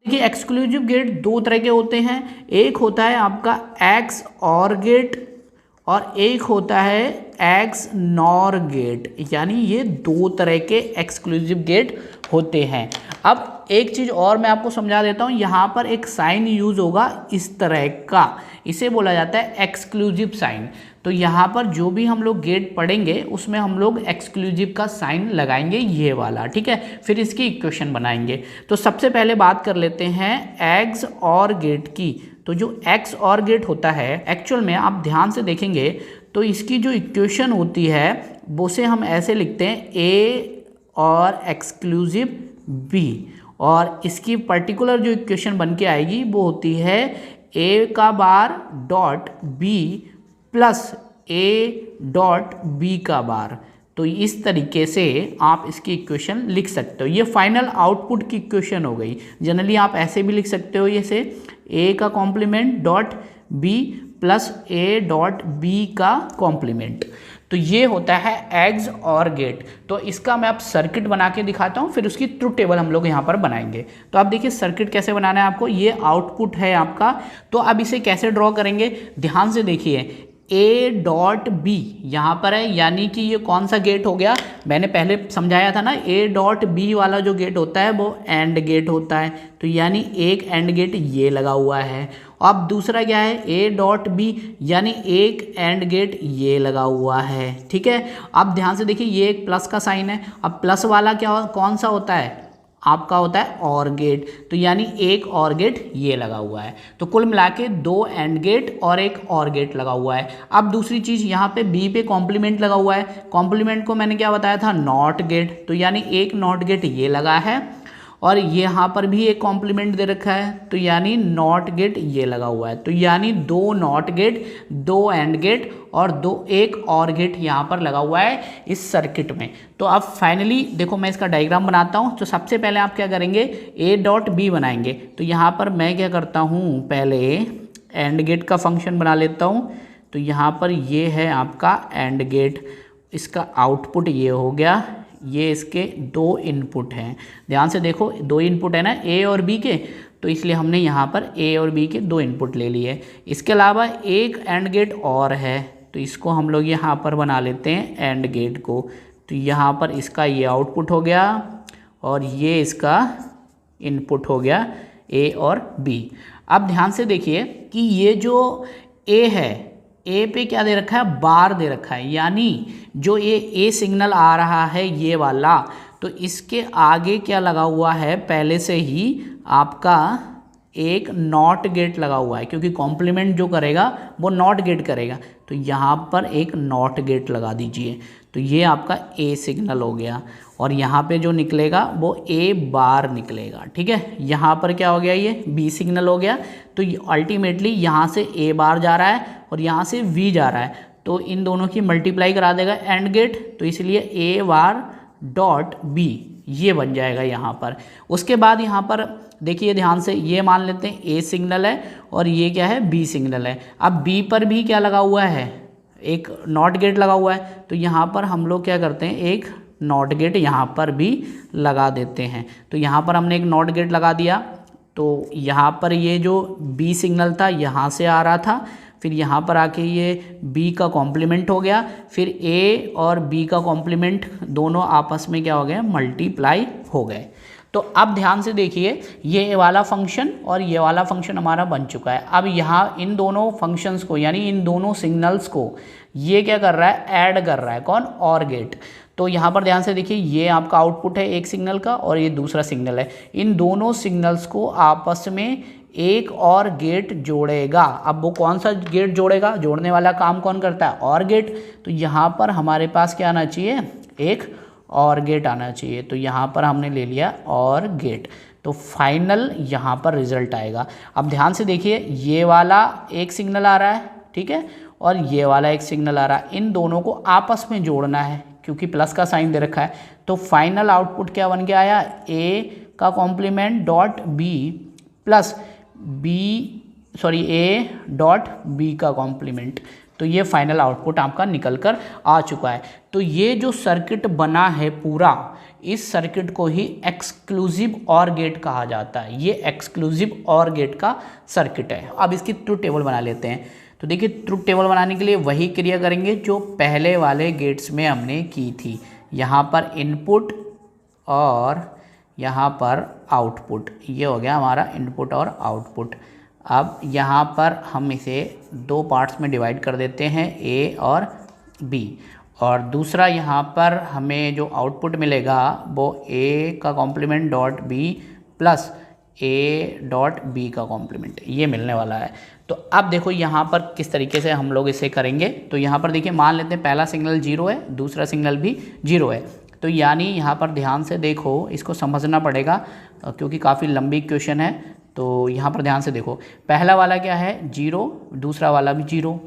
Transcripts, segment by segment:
देखिए exclusive gate दो तरह के होते हैं, एक होता है आपका एक्स और गेट और एक होता है एक्स नॉर गेट, यानी ये दो तरह के एक्सक्लूसिव गेट होते हैं। अब एक चीज़ और मैं आपको समझा देता हूँ, यहाँ पर एक साइन यूज़ होगा इस तरह का, इसे बोला जाता है एक्सक्लूसिव साइन। तो यहाँ पर जो भी हम लोग गेट पढ़ेंगे उसमें हम लोग एक्सक्लूसिव का साइन लगाएंगे, ये वाला, ठीक है। फिर इसकी इक्वेशन बनाएंगे। तो सबसे पहले बात कर लेते हैं एक्स और गेट की। तो जो एक्स और गेट होता है, एक्चुअल में आप ध्यान से देखेंगे तो इसकी जो इक्वेशन होती है वो से हम ऐसे लिखते हैं ए और एक्सक्लूसिव बी, और इसकी पर्टिकुलर जो इक्वेशन बन के आएगी वो होती है ए का bar dot B plus A dot B का बार। तो इस तरीके से आप इसकी इक्वेशन लिख सकते हो। ये फाइनल आउटपुट की इक्वेशन हो गई। जनरली आप ऐसे भी लिख सकते हो, ये से ए का complement dot B plus A dot B का कॉम्प्लीमेंट। तो ये होता है एग्स और गेट। तो इसका मैं आप सर्किट बना के दिखाता हूँ, फिर उसकी ट्रुथ टेबल हम लोग यहाँ पर बनाएंगे। तो आप देखिए सर्किट कैसे बनाना है आपको। ये आउटपुट है आपका। तो अब इसे कैसे ड्रॉ करेंगे, ध्यान से देखिए। ए डॉट बी यहाँ पर है, यानी कि ये कौन सा गेट हो गया, मैंने पहले समझाया था ना, ए डॉट बी वाला जो गेट होता है वो एंड गेट होता है। तो यानी एक एंड गेट ये लगा हुआ है। अब दूसरा क्या है, ए डॉट बी, यानी एक एंड गेट ये लगा हुआ है, ठीक है। अब ध्यान से देखिए, ये एक प्लस का साइन है। अब प्लस वाला क्या कौन सा होता है, आपका होता है और गेट। तो यानी एक और गेट ये लगा हुआ है। तो कुल मिला के दो एंड गेट और एक और गेट लगा हुआ है। अब दूसरी चीज़, यहाँ पे बी पे कॉम्प्लीमेंट लगा हुआ है। कॉम्प्लीमेंट को मैंने क्या बताया था, नॉट गेट। तो यानी एक नॉट गेट ये लगा है और यहाँ पर भी एक कॉम्प्लीमेंट दे रखा है, तो यानी नॉट गेट ये लगा हुआ है। तो यानी दो नॉट गेट, दो एंड गेट और एक और गेट यहाँ पर लगा हुआ है इस सर्किट में। तो अब फाइनली देखो, मैं इसका डायग्राम बनाता हूँ। तो सबसे पहले आप क्या करेंगे, ए डॉट बी बनाएंगे। तो यहाँ पर मैं क्या करता हूँ, पहले एंड गेट का फंक्शन बना लेता हूँ। तो यहाँ पर ये है आपका एंड गेट, इसका आउटपुट ये हो गया। ये इसके दो इनपुट हैं, ध्यान से देखो, दो इनपुट है ना ए और बी के, तो इसलिए हमने यहाँ पर ए और बी के दो इनपुट ले लिए। इसके अलावा एक एंड गेट और है, तो इसको हम लोग यहाँ पर बना लेते हैं एंड गेट को। तो यहाँ पर इसका ये आउटपुट हो गया और ये इसका इनपुट हो गया ए और बी। अब ध्यान से देखिए कि ये जो ए है, ए पे क्या दे रखा है, बार दे रखा है, यानी जो ये ए सिग्नल आ रहा है ये वाला, तो इसके आगे क्या लगा हुआ है, पहले से ही आपका एक नॉट गेट लगा हुआ है, क्योंकि कॉम्प्लीमेंट जो करेगा वो नॉट गेट करेगा। तो यहाँ पर एक नॉट गेट लगा दीजिए। तो ये आपका ए सिग्नल हो गया और यहाँ पे जो निकलेगा वो ए बार निकलेगा, ठीक है। यहाँ पर क्या हो गया, ये बी सिग्नल हो गया। तो अल्टीमेटली यहाँ से ए बार जा रहा है और यहाँ से वी जा रहा है, तो इन दोनों की मल्टीप्लाई करा देगा एंड गेट। तो इसलिए ए बार डॉट बी ये बन जाएगा यहाँ पर। उसके बाद यहाँ पर देखिए ध्यान से, ये मान लेते हैं ए सिग्नल है और ये क्या है, बी सिग्नल है। अब बी पर भी क्या लगा हुआ है, एक नॉट गेट लगा हुआ है। तो यहाँ पर हम लोग क्या करते हैं, एक नॉट गेट यहाँ पर भी लगा देते हैं। तो यहाँ पर हमने एक नॉट गेट लगा दिया। तो यहाँ पर ये जो बी सिग्नल था यहाँ से आ रहा था, फिर यहाँ पर आके ये b का कॉम्प्लीमेंट हो गया, फिर a और b का कॉम्प्लीमेंट दोनों आपस में क्या हो गए, मल्टीप्लाई हो गए। तो अब ध्यान से देखिए, ये वाला फंक्शन और ये वाला फंक्शन हमारा बन चुका है। अब यहाँ इन दोनों फंक्शंस को, यानी इन दोनों सिग्नल्स को ये क्या कर रहा है, ऐड कर रहा है, कौन, और गेट। तो यहाँ पर ध्यान से देखिए, ये आपका आउटपुट है एक सिग्नल का और ये दूसरा सिग्नल है। इन दोनों सिग्नल्स को आपस में एक और गेट जोड़ेगा। अब वो कौन सा गेट जोड़ेगा, जोड़ने वाला काम कौन करता है, और गेट। तो यहाँ पर हमारे पास क्या आना चाहिए, एक और गेट आना चाहिए। तो यहाँ पर हमने ले लिया और गेट। तो फाइनल यहाँ पर रिजल्ट आएगा। अब ध्यान से देखिए, ये वाला एक सिग्नल आ रहा है, ठीक है, और ये वाला एक सिग्नल आ रहा है। इन दोनों को आपस में जोड़ना है क्योंकि प्लस का साइन दे रखा है। तो फाइनल आउटपुट क्या बन के आया, ए का complement dot B plus A dot B का कॉम्प्लीमेंट। तो ये फाइनल आउटपुट आपका निकल कर आ चुका है। तो ये जो सर्किट बना है पूरा, इस सर्किट को ही एक्सक्लूसिव ऑर गेट कहा जाता है। ये एक्सक्लूसिव ऑर गेट का सर्किट है। अब इसकी ट्रुथ टेबल बना लेते हैं। तो देखिए, ट्रुथ टेबल बनाने के लिए वही क्रिया करेंगे जो पहले वाले गेट्स में हमने की थी। यहाँ पर इनपुट और यहाँ पर आउटपुट, ये हो गया हमारा इनपुट और आउटपुट। अब यहाँ पर हम इसे दो पार्ट्स में डिवाइड कर देते हैं, ए और बी। और दूसरा यहाँ पर हमें जो आउटपुट मिलेगा वो ए का complement dot B plus A dot B का कॉम्प्लीमेंट, ये मिलने वाला है। तो अब देखो यहाँ पर किस तरीके से हम लोग इसे करेंगे। तो यहाँ पर देखिए, मान लेते हैं पहला सिग्नल 0 है, दूसरा सिग्नल भी 0 है। तो यानी यहाँ पर ध्यान से देखो, इसको समझना पड़ेगा क्योंकि काफ़ी लंबी इक्वेशन है। तो यहाँ पर ध्यान से देखो, पहला वाला क्या है 0, दूसरा वाला भी 0,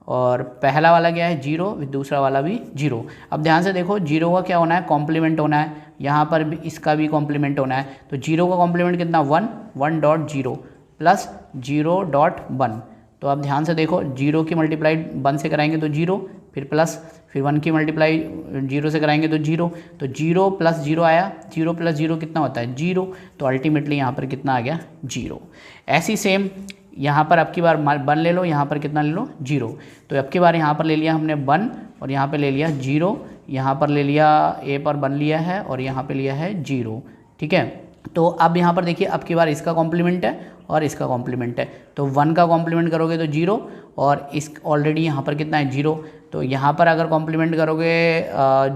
और पहला वाला क्या है 0, दूसरा वाला भी 0। अब ध्यान से देखो, 0 का क्या होना है, कॉम्प्लीमेंट होना है। यहाँ पर भी इसका भी कॉम्प्लीमेंट होना है। तो 0 का कॉम्प्लीमेंट कितना 1, 1.0 प्लस 0.1। तो अब ध्यान से देखो, 0 की मल्टीप्लाई 1 से कराएंगे तो 0, फिर प्लस, फिर 1 की मल्टीप्लाई 0 से कराएंगे तो 0। तो 0 प्लस 0 आया, 0 प्लस 0 कितना होता है 0। तो अल्टीमेटली यहाँ पर कितना आ गया 0। ऐसी सेम यहाँ पर अब की बार 1 ले लो, यहाँ पर कितना ले लो 0। तो अब की बार यहाँ पर ले लिया हमने 1 और यहाँ पर ले लिया 0, यहाँ पर ले लिया ए पर 1 लिया है और यहाँ पर लिया है 0। ठीक है। तो अब यहाँ पर देखिए, अब की बार इसका कॉम्प्लीमेंट है और इसका कॉम्प्लीमेंट है। तो 1 का कॉम्प्लीमेंट करोगे तो 0, और इस ऑलरेडी यहाँ पर कितना है 0। तो यहाँ पर अगर कॉम्प्लीमेंट करोगे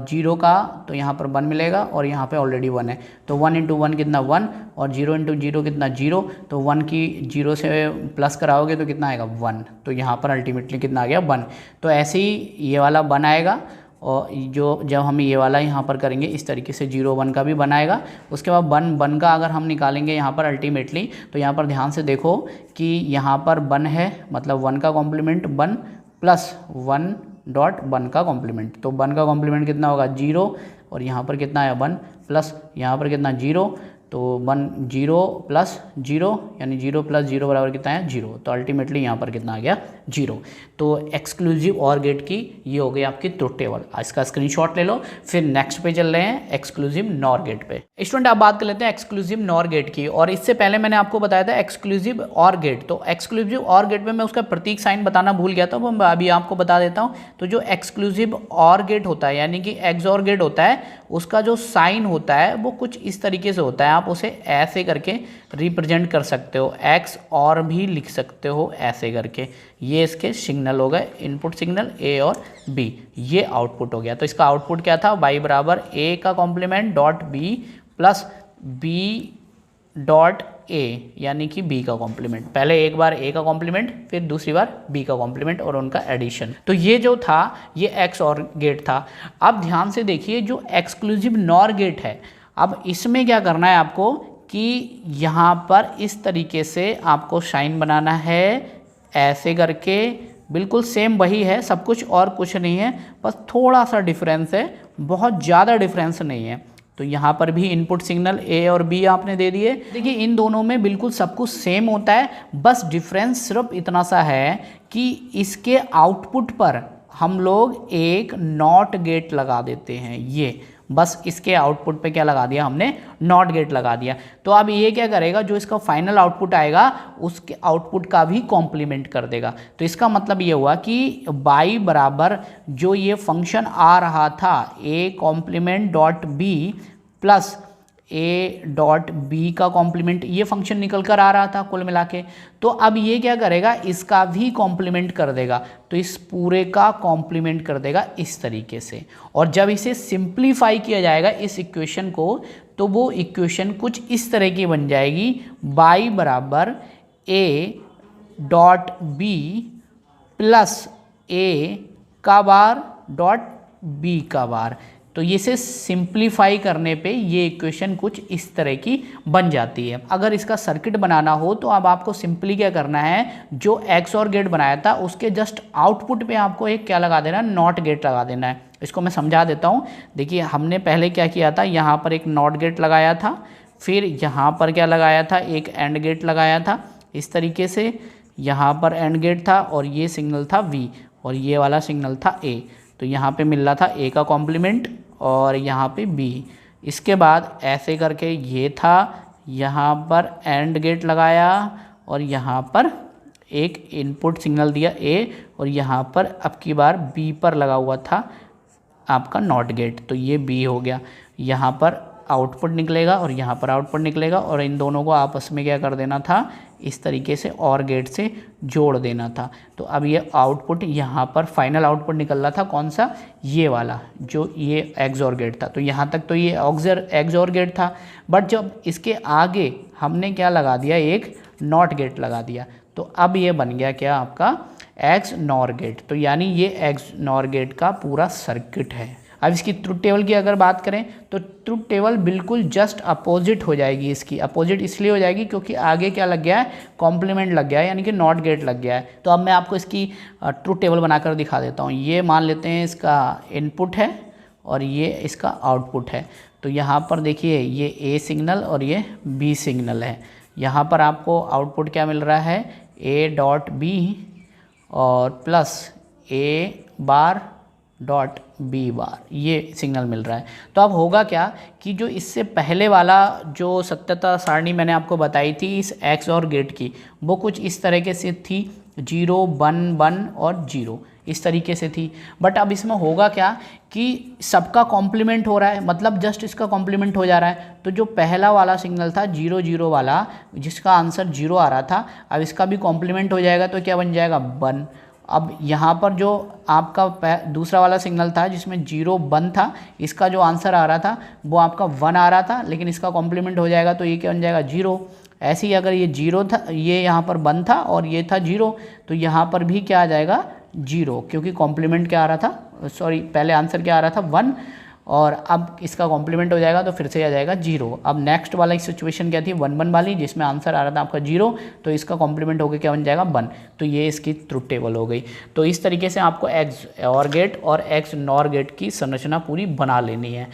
0 का तो यहाँ पर 1 मिलेगा और यहाँ पे ऑलरेडी 1 है। तो 1 इंटू 1 कितना 1, और 0 इंटू 0 कितना 0। तो 1 की 0 से प्लस कराओगे तो कितना आएगा 1। तो यहाँ पर अल्टीमेटली कितना आ गया 1। तो ऐसे ही ये वाला 1 आएगा, और जो जब हम ये वाला यहाँ पर करेंगे इस तरीके से 0 1 का भी बनाएगा। उसके बाद 1 1 का अगर हम निकालेंगे यहाँ पर अल्टीमेटली, तो यहाँ पर ध्यान से देखो कि यहाँ पर 1 है, मतलब 1 का कॉम्प्लीमेंट 1 प्लस 1.1 का कॉम्प्लीमेंट। तो 1 का कॉम्प्लीमेंट कितना होगा 0, और यहाँ पर कितना है 1 प्लस यहाँ पर कितना 0। तो 1 0 प्लस 0 यानी 0 प्लस 0 बराबर कितना है 0। तो अल्टीमेटली यहाँ पर कितना आ गया 0। तो एक्सक्लूसिव ऑर गेट की ये हो गई आपकी ट्रुथ टेबल। इसका स्क्रीनशॉट ले लो। फिर नेक्स्ट पे चल रहे हैं एक्सक्लूसिव नॉर गेट पे। स्टूडेंट अब बात कर लेते हैं एक्सक्लूसिव नॉर गेट की, और इससे पहले मैंने आपको बताया था एक्सक्लूसिव ऑर गेट। तो एक्सक्लूसिव ऑर गेट में मैं उसका प्रतीक साइन बताना भूल गया था, वो मैं अभी आपको बता देता हूँ। तो जो एक्सक्लूसिव ऑर गेट होता है यानी कि एक्सऑर गेट होता है, उसका जो साइन होता है वो कुछ इस तरीके से होता है। आप उसे ऐसे करके रिप्रेजेंट कर सकते हो, एक्स और भी लिख सकते हो ऐसे करके। ये इसके सिग्नल हो गए, इनपुट सिग्नल ए और बी, ये आउटपुट हो गया। तो इसका आउटपुट क्या था, y बराबर ए का complement dot B plus B dot A यानी कि b का कॉम्प्लीमेंट। पहले एक बार a का कॉम्प्लीमेंट, फिर दूसरी बार b का कॉम्प्लीमेंट और उनका एडिशन। तो ये जो था ये एक्स और गेट था। अब ध्यान से देखिए, जो एक्सक्लूसिव नॉर गेट है, अब इसमें क्या करना है आपको कि यहाँ पर इस तरीके से आपको साइन बनाना है ऐसे करके। बिल्कुल सेम वही है सब कुछ, और कुछ नहीं है, बस थोड़ा सा डिफरेंस है, बहुत ज़्यादा डिफरेंस नहीं है। तो यहाँ पर भी इनपुट सिग्नल ए और बी आपने दे दिए। देखिए इन दोनों में बिल्कुल सब कुछ सेम होता है, बस डिफरेंस सिर्फ इतना सा है कि इसके आउटपुट पर हम लोग एक नॉट गेट लगा देते हैं। ये बस इसके आउटपुट पे क्या लगा दिया हमने, नॉट गेट लगा दिया। तो अब ये क्या करेगा, जो इसका फाइनल आउटपुट आएगा उसके आउटपुट का भी कॉम्प्लीमेंट कर देगा। तो इसका मतलब ये हुआ कि y बराबर जो ये फंक्शन आ रहा था a complement dot B plus A dot B का कॉम्प्लीमेंट, ये फंक्शन निकल कर आ रहा था कुल मिला के। तो अब ये क्या करेगा, इसका भी कॉम्प्लीमेंट कर देगा। तो इस पूरे का कॉम्प्लीमेंट कर देगा इस तरीके से। और जब इसे सिंप्लीफाई किया जाएगा इस इक्वेशन को, तो वो इक्वेशन कुछ इस तरह की बन जाएगी, y बराबर ए डॉट बी प्लस ए का बार डॉट बी का बार। तो ये से सिंप्लीफाई करने पे ये इक्वेशन कुछ इस तरह की बन जाती है। अगर इसका सर्किट बनाना हो तो अब आपको सिंपली क्या करना है, जो एक्सऑर गेट बनाया था उसके जस्ट आउटपुट पे आपको एक क्या लगा देना है, नॉट गेट लगा देना है। इसको मैं समझा देता हूँ। देखिए हमने पहले क्या किया था, यहाँ पर एक नॉट गेट लगाया था, फिर यहाँ पर क्या लगाया था, एक एंड गेट लगाया था इस तरीके से। यहाँ पर एंड गेट था और ये सिग्नल था V, और ये वाला सिग्नल था ए, तो यहाँ पे मिल रहा था ए का कॉम्प्लीमेंट और यहाँ पे बी। इसके बाद ऐसे करके ये था, यहाँ पर एंड गेट लगाया और यहाँ पर एक इनपुट सिग्नल दिया ए, और यहाँ पर अब की बार बी पर लगा हुआ था आपका नॉट गेट, तो ये बी हो गया। यहाँ पर आउटपुट निकलेगा और यहाँ पर आउटपुट निकलेगा, और इन दोनों को आपस में क्या कर देना था, इस तरीके से और गेट से जोड़ देना था। तो अब ये आउटपुट यहाँ पर फाइनल आउटपुट निकल रहा था कौन सा, ये वाला जो ये एक्सओर गेट था। तो यहाँ तक तो ये एक्सओर गेट था, बट जब इसके आगे हमने क्या लगा दिया, एक नॉट गेट लगा दिया, तो अब ये बन गया क्या आपका एक्स नॉर गेट। तो यानी ये एक्स नॉर गेट का पूरा सर्किट है। अब इसकी ट्रुथ टेबल की अगर बात करें तो ट्रुथ टेबल बिल्कुल जस्ट अपोजिट हो जाएगी। इसकी अपोजिट इसलिए हो जाएगी क्योंकि आगे क्या लग गया है, कॉम्प्लीमेंट लग गया है, यानी कि नॉट गेट लग गया है। तो अब मैं आपको इसकी ट्रुथ टेबल बनाकर दिखा देता हूँ। ये मान लेते हैं इसका इनपुट है और ये इसका आउटपुट है। तो यहाँ पर देखिए ये ए सिग्नल और ये बी सिग्नल है। यहाँ पर आपको आउटपुट क्या मिल रहा है, ए डॉट बी और प्लस ए बार डॉट बी बार, ये सिग्नल मिल रहा है। तो अब होगा क्या कि जो इससे पहले वाला जो सत्यता सारणी मैंने आपको बताई थी इस एक्स और गेट की, वो कुछ इस तरीके से थी, 0 1 1 और 0 इस तरीके से थी। बट अब इसमें होगा क्या कि सबका कॉम्प्लीमेंट हो रहा है, मतलब जस्ट इसका कॉम्प्लीमेंट हो जा रहा है। तो जो पहला वाला सिग्नल था 0 0 वाला, जिसका आंसर 0 आ रहा था, अब इसका भी कॉम्प्लीमेंट हो जाएगा, तो क्या बन जाएगा 1। अब यहाँ पर जो आपका दूसरा वाला सिग्नल था जिसमें 0 1 था, इसका जो आंसर आ रहा था वो आपका 1 आ रहा था, लेकिन इसका कॉम्प्लीमेंट हो जाएगा तो ये क्या बन जाएगा 0। ऐसे ही अगर ये 0 था, ये यहाँ पर 1 था और ये था 0, तो यहाँ पर भी क्या आ जाएगा 0, क्योंकि कॉम्प्लीमेंट क्या आ रहा था, सॉरी पहले आंसर क्या आ रहा था 1, और अब इसका कॉम्प्लीमेंट हो जाएगा तो फिर से आ जाएगा 0। अब नेक्स्ट वाला सिचुएशन क्या थी, 1 1 वाली, जिसमें आंसर आ रहा था आपका 0, तो इसका कॉम्प्लीमेंट होकर क्या बन जाएगा 1। तो ये इसकी ट्रुथ टेबल हो गई। तो इस तरीके से आपको एक्स और गेट और एक्स नॉर गेट की संरचना पूरी बना लेनी है।